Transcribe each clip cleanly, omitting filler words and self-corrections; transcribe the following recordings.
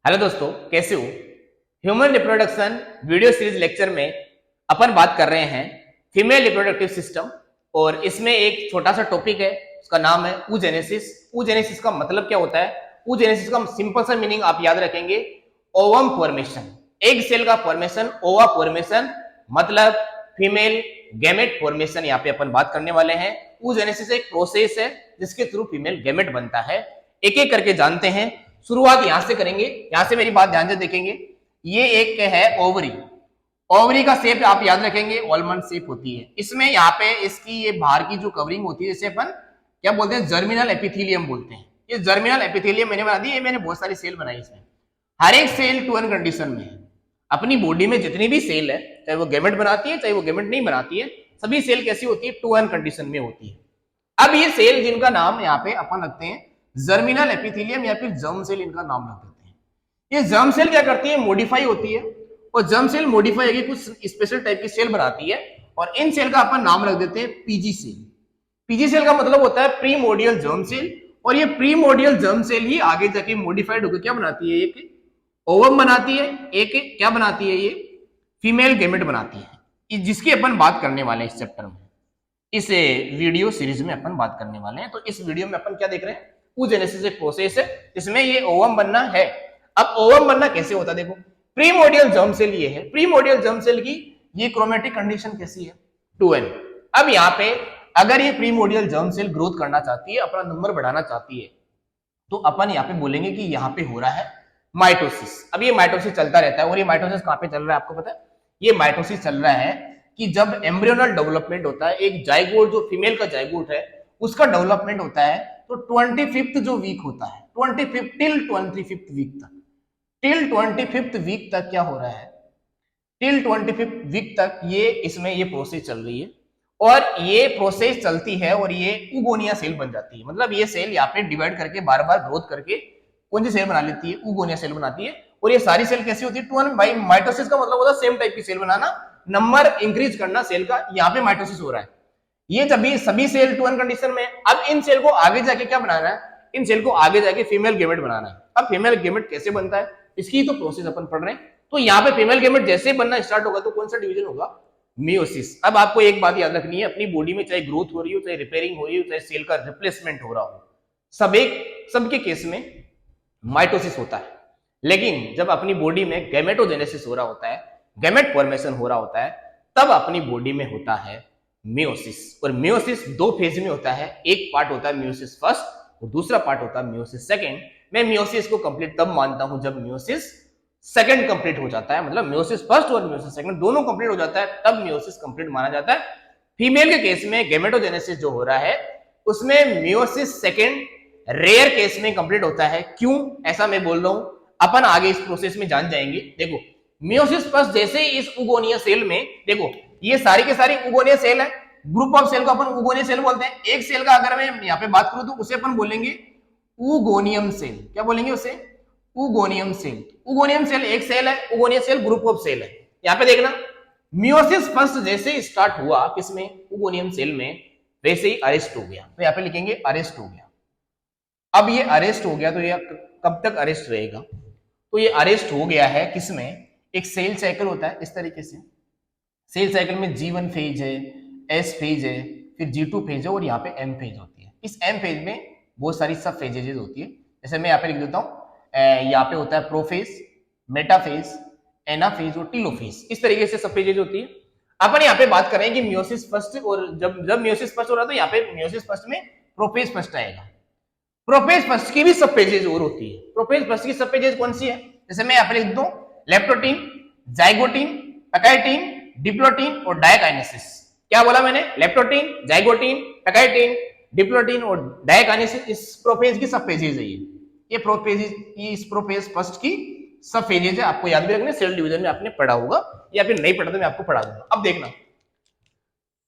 Hello दोस्तों, कैसे हो। Human reproduction video series lecture में अपन बात कर रहे हैं फीमेल रिप्रोडक्टिव सिस्टम। और इसमें एक छोटा सा टॉपिक है, उसका नाम है ऊजेनेसिस। ऊजेनेसिस का मतलब क्या होता है? ऊजेनेसिस का सिंपल सा मीनिंग आप याद रखेंगे, ओवम फॉर्मेशन, एग सेल का फॉर्मेशन, ओवा फॉर्मेशन, मतलब फीमेल गैमेट फॉर्मेशन। यहाँ पे अपन बात करने वाले हैं। ऊजेनेसिस एक प्रोसेस है जिसके थ्रू फीमेल गैमेट बनता है। एक एक करके जानते हैं। शुरुआत यहां से करेंगे। यहां से मेरी बात ध्यान से देखेंगे। ये एक है ओवरी। ओवरी का शेप आप याद रखेंगे, ऑलमंड शेप होती है। इसमें यहाँ पे इसकी ये बाहर की जो कवरिंग होती है, जैसे अपन क्या बोलते हैं, जर्मिनल एपिथेलियम बोलते हैं। ये जर्मिनल एपिथेलियम मैंने बना दी, ये मैंने बहुत सारी सेल बनाई। इसमें हर एक सेल टू एन कंडीशन में है। अपनी बॉडी में जितनी भी सेल है, चाहे वो गैमेट बनाती है चाहे वो गैमेट नहीं बनाती है, सभी सेल कैसी होती है? टू एन कंडीशन में होती है। अब ये सेल जिनका नाम यहाँ पे अपन रखते हैं जर्मिनल एपिथेलियम या फिर जर्म सेल, इनका नाम रख देते हैं। ये जर्म सेल क्या करती है? मॉडिफाई होती है। और जर्म सेल मॉडिफाई होगी, कुछ स्पेशल टाइप की सेल बनाती है। और इन सेल का अपन नाम रख देते हैं पीजी सेल। पीजी सेल का मतलब होता है प्रीमोडियल जर्म सेल। और ये प्रीमोडियल जर्म सेल ही आगे जाके मॉडिफाइड होकर क्या बनाती है? एक ओवम बनाती है, एक क्या बनाती है? ये फीमेल गैमेट बनाती है, जिसकी अपन बात करने वाले हैं इस चैप्टर में। इस वीडियो सीरीज में अपन बात करने वाले हैं। तो इस वीडियो में अपन क्या देख रहे हैं? ऊजेनेसिस एक प्रोसेस है जिसमें ये ओवम बनना है। अब ओवम बनना कैसे होता है? देखो, प्रीमोडियल जर्म सेल ये है। प्रीमोडियल जर्म सेल की ये क्रोमेटिक कंडीशन कैसी है? 2n। अब यहाँ पे अगर ये प्रीमोडियल जर्म सेल ग्रोथ करना चाहती है, अपना नंबर बढ़ाना चाहती है, तो अपन यहाँ पे बोलेंगे कि यहाँ पे हो रहा है माइटोसिस। अब ये माइटोसिस चलता रहता है। और ये माइटोसिस कहाँ पे चल रहा है आपको पता है? ये माइटोसिस चल रहा है कि जब एम्ब्रियोनल डेवलपमेंट होता है, एक जाइगोट, जो फीमेल का जाइगोट है, उसका डेवलपमेंट होता है, तो 25th जो वीक होता है, 25 टिल 25th वीक तक, टिल 25th वीक तक क्या हो रहा है? टिल 25th वीक तक ये इसमें ये प्रोसेस चल रही है। और ये प्रोसेस चलती है और ये उगोनिया सेल बन जाती है। मतलब ये सेल यहाँ पे डिवाइड करके बार बार ग्रोथ करके कौन सी सेल बना लेती है? उगोनिया सेल बनाती है। और ये सारी सेल कैसी होती है? 2n बाई माइटोसिस का मतलब होता है सेम टाइप की सेल बनाना, नंबर इंक्रीज करना सेल का। यहाँ पे माइटोसिस हो रहा है। ये जब सभी सेल 2n कंडीशन में। अब इन सेल को आगे जाके क्या बनाना है? इन सेल को आगे जाके फीमेल गैमेट बनाना है। अब फीमेल गैमेट कैसे बनता है, इसकी तो प्रोसेस अपन पढ़ रहे हैं। तो यहाँ पे फीमेल गैमेट जैसे बनना स्टार्ट होगा तो कौन सा डिवीजन होगा? मियोसिस। अब आपको एक बात याद रखनी है, अपनी बॉडी में चाहे ग्रोथ हो रही हो, चाहे रिपेयरिंग हो रही हो, चाहे सेल का रिप्लेसमेंट हो रहा हो, सबके केस में माइटोसिस होता है। लेकिन जब अपनी बॉडी में गैमेटोजेनेसिस हो रहा होता है, गैमेट फॉर्मेशन हो रहा होता है, तब अपनी बॉडी में होता है मियोसिस। और मियोसिस दो फेज में होता है। एक पार्ट होता है मियोसिस फर्स्ट और दूसरा पार्ट होता है मियोसिस सेकंड। मैं मियोसिस को कंप्लीट तब मानता हूं जब मियोसिस सेकंड कंप्लीट हो जाता है। मतलब मियोसिस फर्स्ट और मियोसिस सेकंड दोनों कंप्लीट हो जाता है, तब मियोसिस कंप्लीट माना जाता है। फीमेल के केस में गैमेटोजेनेसिस जो हो रहा है, उसमें मियोसिस सेकंड रेयर केस में कंप्लीट होता है। क्यों ऐसा मैं बोल रहा हूं, अपन आगे इस प्रोसेस में जान जाएंगे। देखो, मियोसिस फर्स्ट जैसे इस उगोनिया सेल में, देखो ये सारी के सारी उगोनिया सेल है। ग्रुप ऑफ सेल को अपन उगोनिया सेल बोलते हैं। एक सेल का अगर मैं यहाँ पे बात करूं तो उसे अपन बोलेंगे उगोनियम सेल। क्या बोलेंगे उसे? Oogonium cell. उगोनियम सेल एक सेल है, oogonia cell group of cell है। यहाँ पे देखना, मियोसिस फर्स्ट जैसे स्टार्ट हुआ किसमें? उगोनियम सेल में, वैसे ही अरेस्ट हो गया। तो यहाँ पे लिखेंगे अरेस्ट हो गया। अब ये अरेस्ट हो गया तो ये कब तक अरेस्ट रहेगा? तो ये अरेस्ट हो गया है किसमें? एक सेल साइकिल होता है इस तरीके से। सेल साइकिल में G1 फेज है, S फेज है, फिर G2 फेज है और यहाँ पे M फेज होती है। इस M फेज में बहुत सारी सब फेजेज होती है। जैसे मैं यहाँ पे लिख देता हूँ, यहाँ पे होता है प्रोफेज, मेटाफेज, एनाफेज और टीलोफेज। इस तरीके से सब फेजेज होती है। अपन यहाँ पे बात कर रहे हैं कि मियोसिस फर्स्ट, और जब मियोसिस फर्स्ट हो रहा है तो यहाँ पे मियोसिस फर्स्ट में प्रोफेज फर्स्ट आएगा। प्रोफेज फर्स्ट की भी सब पेजेज और होती है। प्रोफेज फर्स्ट की सब पेजेज कौन सी है? जैसे मैं यहाँ पे लिख दूं, लेप्टोटीन, जाइगोटीन, पैकाइटीन, डिप्लोटीन और डायकाइनेसिस। क्या बोला मैंने? लेप्टोटीन, जाइगोटीन, पैकाइटीन, डिप्लोटीन और डायकाइनेसिस। इस प्रोफेज की सब पेजेज है ये प्रोफेज, इस प्रोफेज फर्स्ट की सब पेजेज है। आपको याद भी रखना, सेल डिवीजन में आपने पढ़ा होगा, या फिर नहीं पढ़ा तो मैं आपको पढ़ा दूंगा। अब देखना,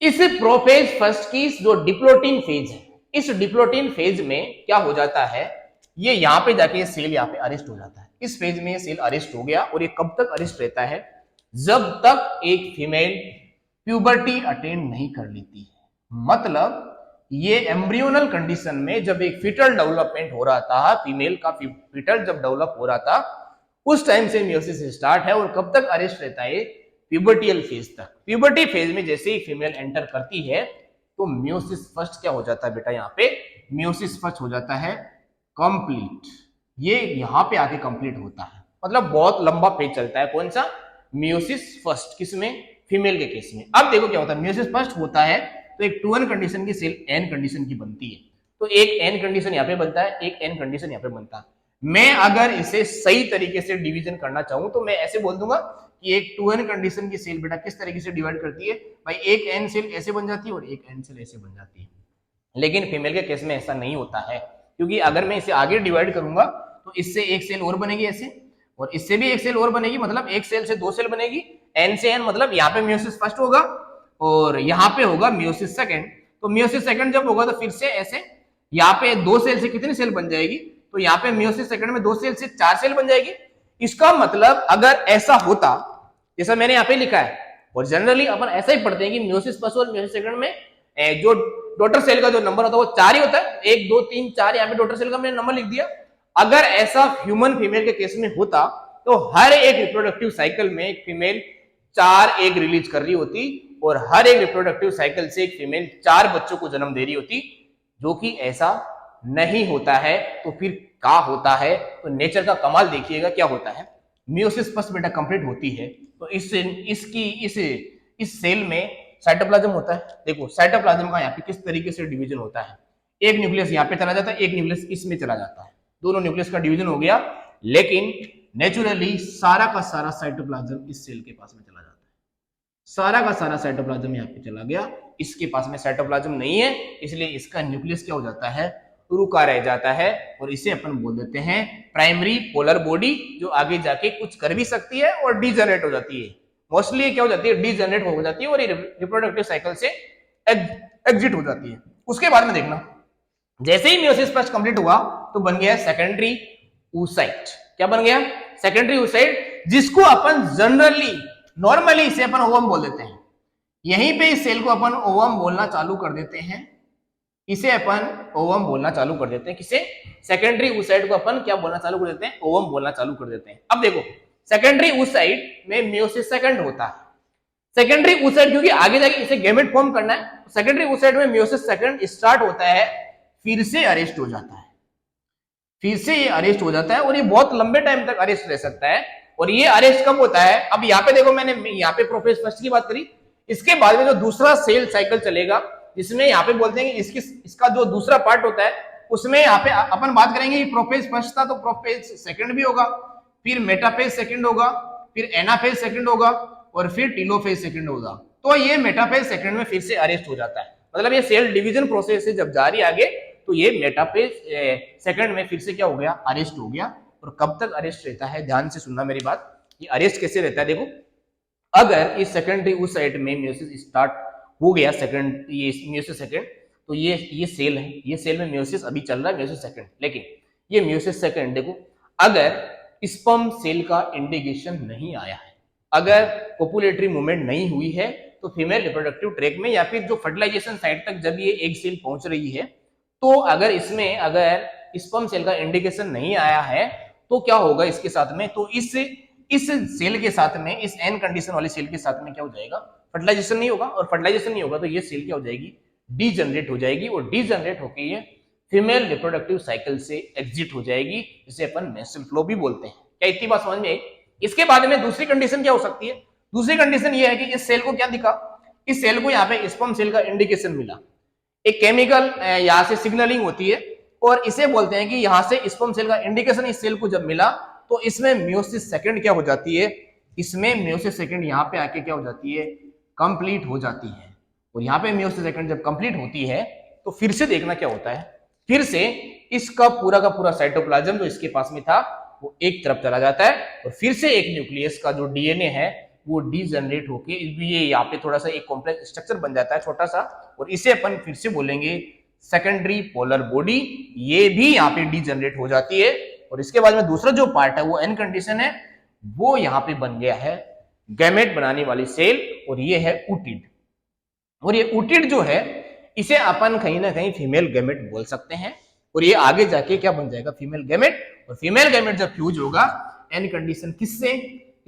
इस प्रोफेज फर्स्ट की जो डिप्लोटीन फेज है, इस डिप्लोटीन फेज में क्या हो जाता है? ये यहां पे जाके सेल यहाँ पे अरेस्ट हो जाता है। इस फेज में ये सेल अरेस्ट हो गया। और ये कब तक अरेस्ट रहता है? जब तक एक फीमेल प्यूबर्टी अटेंड नहीं कर लेती है। मतलब ये एम्ब्रियोनल कंडीशन में जब एक फीटल डेवलपमेंट हो रहा था, फीमेल का फीटल जब डेवलप हो रहा था, उस टाइम से मियोसिस स्टार्ट है और कब तक अरेस्ट रहता है, प्यूबर्टियल फेज तक। प्यूबर्टी फेज में जैसे ही फीमेल एंटर करती है तो मियोसिस फर्स्ट क्या हो जाता है बेटा, यहाँ पे मियोसिस फर्स्ट हो जाता है कंप्लीट। ये यहाँ पे आके कंप्लीट होता है, मतलब बहुत लंबा पेज चलता है। कौन सा, मियोसिस फर्स्ट, किसमें, फीमेल के केस में। अब देखो क्या होता है, मियोसिस फर्स्ट होता है तो एक 2n कंडीशन की सेल n कंडीशन की बनती है। तो एक n कंडीशन यहाँ पे बनता है, एक n कंडीशन यहाँ पे बनता है। मैं अगर इसे सही तरीके से डिवीजन करना चाहूं तो मैं ऐसे बोल दूंगा कि एक 2n कंडीशन की सेल बेटा किस तरीके से डिवाइड करती है भाई, एक n सेल ऐसे बन जाती है और एक n सेल ऐसे बन जाती है। लेकिन फीमेल के केस में ऐसा नहीं होता है, क्योंकि अगर मैं इसे आगे डिवाइड करूंगा तो इससे एक सेल और बनेगी ऐसे, और इससे भी एक सेल और बनेगी, मतलब एक सेल से 2 सेल बनेगी, n से n, मतलब यहाँ पे मियोसिस फर्स्ट होगा और यहाँ पे होगा मियोसिस सेकंड। तो मियोसिस सेकंड जब होगा तो फिर से ऐसे, यहाँ पे 2 सेल से कितनी सेल बन जाएगी, तो यहाँ पे मियोसिस सेकंड में 2 सेल से 4 सेल बन जाएगी। इसका मतलब अगर ऐसा होता जैसा मैंने यहाँ पे लिखा है, और जनरली अपन ऐसा ही पढ़ते हैं कि मियोसिस फर्स्ट और मियोसिस सेकंड में जो डॉटर सेल का जो नंबर होता है वो 4 ही होता है, 1 2 3 4, यहाँ पे डॉटर सेल का मैंने नंबर लिख दिया। अगर ऐसा ह्यूमन फीमेल के केस में होता तो हर एक रिप्रोडक्टिव साइकिल में एक फीमेल 4 एग रिलीज कर रही होती और हर एक रिप्रोडक्टिव साइकिल से एक फीमेल 4 बच्चों को जन्म दे रही होती, जो कि ऐसा नहीं होता है। तो फिर क्या होता है, तो नेचर का कमाल देखिएगा क्या होता है। मियोसिस फर्स्ट बेटा कंप्लीट होती है तो इस सेल में साइटोप्लाज्म होता है। देखो साइटोप्लाज्म का यहाँ पे किस तरीके से डिवीजन होता है, एक न्यूक्लियस यहाँ पे चला जाता है, एक न्यूक्लियस इसमें चला जाता है, दोनों न्यूक्लियस का डिवीजन हो गया। लेकिन नेचुरली सारा का सारा साइटोप्लाज्म इस सेल के पास में चला जाता है, सारा का सारा साइटोप्लाज्म यहाँ पे चला गया, इसके पास में साइटोप्लाज्म नहीं है, इसलिए इसका न्यूक्लियस क्या हो जाता है, रुका रह जाता है, और इसे अपन बोल देते हैं प्राइमरी पोलर बॉडी, जो आगे जाके कुछ कर भी सकती है और डीजनरेट हो जाती है। मोस्टली क्या हो जाती है, डीजनरेट हो जाती है और रिप्रोडक्टिव साइकिल से एग्जिट हो जाती है। उसके बाद में देखना, जैसे ही मियोसिस फर्स्ट कंप्लीट हुआ तो बन गया सेकेंडरी oocyte। क्या बन गया, सेकेंडरी oocyte, जिसको अपन जनरली नॉर्मली इसे अपन ओवम बोल देते हैं। यहीं पे इस सेल को अपन ओवम बोलना चालू कर देते हैं, इसे अपन ओवम बोलना चालू कर देते हैं। किसे, सेकेंडरी oocyte को अपन क्या बोलना चालू कर देते हैं, ओवम बोलना चालू कर देते हैं। अब देखो सेकेंडरी oocyte में मियोसिस सेकंड होता है। सेकेंडरी oocyte क्योंकि आगे जाके इसे गैमेट फॉर्म करना है, सेकेंडरी oocyte में मियोसिस सेकंड स्टार्ट होता है, फिर से अरेस्ट हो जाता है, फिर से ये अरेस्ट हो जाता है और ये बहुत लंबे टाइम तक अरेस्ट रह सकता है। और ये अरेस्ट कब होता है, अब यहाँ पे देखो मैंने यहाँ पे प्रोफेज फर्स्ट की बात करी, इसके बाद में जो दूसरा सेल साइकिल चलेगा जिसमें यहाँ पे बोलते हैं कि इसका जो दूसरा पार्ट होता है उसमें यहाँ पे अपन बात करेंगे, प्रोफेज फर्स्ट था तो प्रोफेज सेकंड भी होगा, फिर मेटाफेज सेकंड होगा, फिर एनाफेज सेकंड होगा और फिर टीलोफेज सेकंड होगा। तो ये मेटाफेज सेकंड में फिर से अरेस्ट हो जाता है, मतलब ये सेल डिवीजन प्रोसेस से जब जारी आगे तो ये मेटाफेज सेकंड में फिर से क्या हो गया, अरेस्ट हो गया। और कब तक अरेस्ट रहता है, ध्यान से सुनना मेरी बात, ये अरेस्ट कैसे रहता है। देखो अगर इस सेकेंडरी oocyte में मियोसिस स्टार्ट हो गया, सेकंड ये मियोसिस सेकंड, तो ये सेल है, ये सेल में मियोसिस अभी चल रहा है, मियोसिस सेकंड। लेकिन ये मियोसिस सेकंड देखो, अगर स्पर्म सेल का इंडिकेशन नहीं आया है, अगर कोपुलेटरी मूवमेंट नहीं हुई है, तो फीमेल रिप्रोडक्टिव ट्रैक में या फिर जो फर्टिलाइजेशन साइट तक जब ये एग सेल पहुंच रही है, तो अगर इसमें अगर स्पर्म सेल का इंडिकेशन नहीं आया है तो क्या होगा इसके साथ में, तो इस सेल के साथ में, इस एन कंडीशन वाली सेल के साथ में क्या हो जाएगा, फर्टिलाइजेशन नहीं होगा, और फर्टिलाइजेशन नहीं होगा तो ये सेल क्या हो जाएगी, डीजनरेट हो जाएगी, और डीजनरेट होकर ये फीमेल रिप्रोडक्टिव साइकिल से एग्जिट हो जाएगी, जिसे अपन मेंस्ट्रुअल फ्लो भी बोलते हैं। क्या इतनी बात समझ में आई। इसके बाद में दूसरी कंडीशन क्या हो सकती है, दूसरी कंडीशन ये है कि इस सेल को क्या दिखा, इस सेल को यहाँ पे स्पर्म सेल का इंडिकेशन मिला, एक केमिकल यहाँ से सिग्नलिंग होती है और इसे बोलते हैं कि यहाँ से स्पर्म सेल का इंडिकेशन इस सेल को जब मिला तो इसमें मियोसिस सेकंड क्या हो जाती है, इसमें मियोसिस सेकंड यहाँ पे आके क्या हो जाती है, कंप्लीट हो जाती है। और यहाँ पे मियोसिस सेकंड जब कंप्लीट होती है तो फिर से देखना क्या होता है, फिर से इसका पूरा का पूरा साइटोप्लाज्म जो इसके पास में था वो एक तरफ चला जाता है और फिर से एक न्यूक्लियस का जो डीएनए है वो डीजनरेट होके ये यहाँ पे थोड़ा सा एक कॉम्प्लेक्स स्ट्रक्चर बन जाता है छोटा सा, और इसे अपन फिर से बोलेंगे सेकेंडरी पोलर बॉडी, ये भी यहाँ पे डीजनरेट हो जाती है। और इसके बाद में दूसरा जो पार्ट है वो एन कंडीशन है, वो यहाँ पे बन गया है गैमेट बनाने वाली सेल, और ये है ऊटिड। और ये ऊटिड जो है इसे अपन कहीं ना कहीं फीमेल गैमेट बोल सकते हैं, और ये आगे जाके क्या बन जाएगा, फीमेल गैमेट। और फीमेल गैमेट जब फ्यूज होगा एन कंडीशन किससे,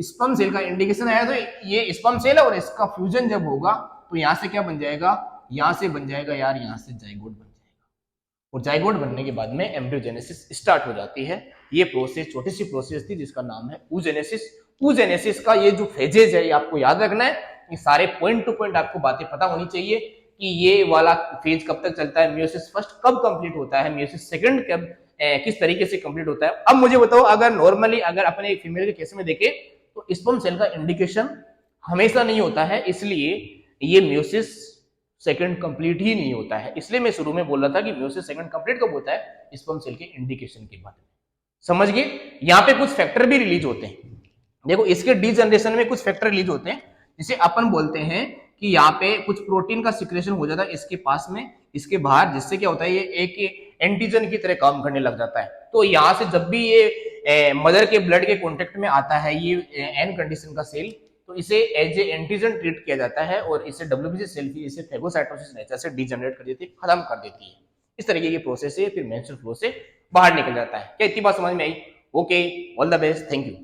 स्पर्म सेल का इंडिकेशन आया, तो ये स्पर्म सेल है और इसका फ्यूजन जब होगा तो यहां से क्या बन जाएगा, यहां से बन जाएगा यार, यहां से जाइगोट बन जाएगा और जाइगोट बनने के बाद में एम्ब्रियोजेनेसिस स्टार्ट हो जाती है। ये प्रोसेस छोटी सी प्रोसेस थी जिसका नाम है oogenesis। oogenesis का ये जो फेजेज है ये आपको याद रखना है, ये सारे पॉइंट टू पॉइंट आपको बातें पता होनी चाहिए कि ये वाला फेज कब तक चलता है, मियोसिस फर्स्ट कब कंप्लीट होता है, मियोसिस सेकंड कब किस तरीके से कंप्लीट होता है। अब मुझे बताओ, अगर नॉर्मली अगर अपने एक फीमेल के केस में देखें तो स्पर्म सेल का इंडिकेशन हमेशा नहीं होता है, इसलिए ये मियोसिस सेकंड कंप्लीट ही नहीं होता है। इसलिए मैं शुरू में बोल रहा था कि मियोसिस सेकंड कंप्लीट कब होता है, स्पर्म सेल के इंडिकेशन के बाद। समझ गए, यहाँ पे कुछ फैक्टर भी रिलीज होते हैं। देखो इसके डी जनरेशन में कुछ फैक्टर रिलीज होते हैं, जिसे अपन बोलते हैं कि यहाँ पे कुछ प्रोटीन का सिक्रेशन हो जाता है इसके पास में, इसके बाहर, जिससे क्या होता है ये एक एंटीजन की तरह काम करने लग जाता है। तो यहाँ से जब भी ये मदर के ब्लड के कॉन्टेक्ट में आता है ये एन कंडीशन का सेल, तो इसे एज ए एंटीजन ट्रीट किया जाता है और इसे डब्ल्यूबीसी सेल की इसे फेगोसाइटोसिस नेचर से डीजनरेट कर देती है, खत्म कर देती है। इस तरीके की प्रोसेस है, फिर मेंस्ट्रुअल फ्लो से बाहर निकल जाता है। क्या इतनी बात समझ में आई? Okay, all the best, thank you.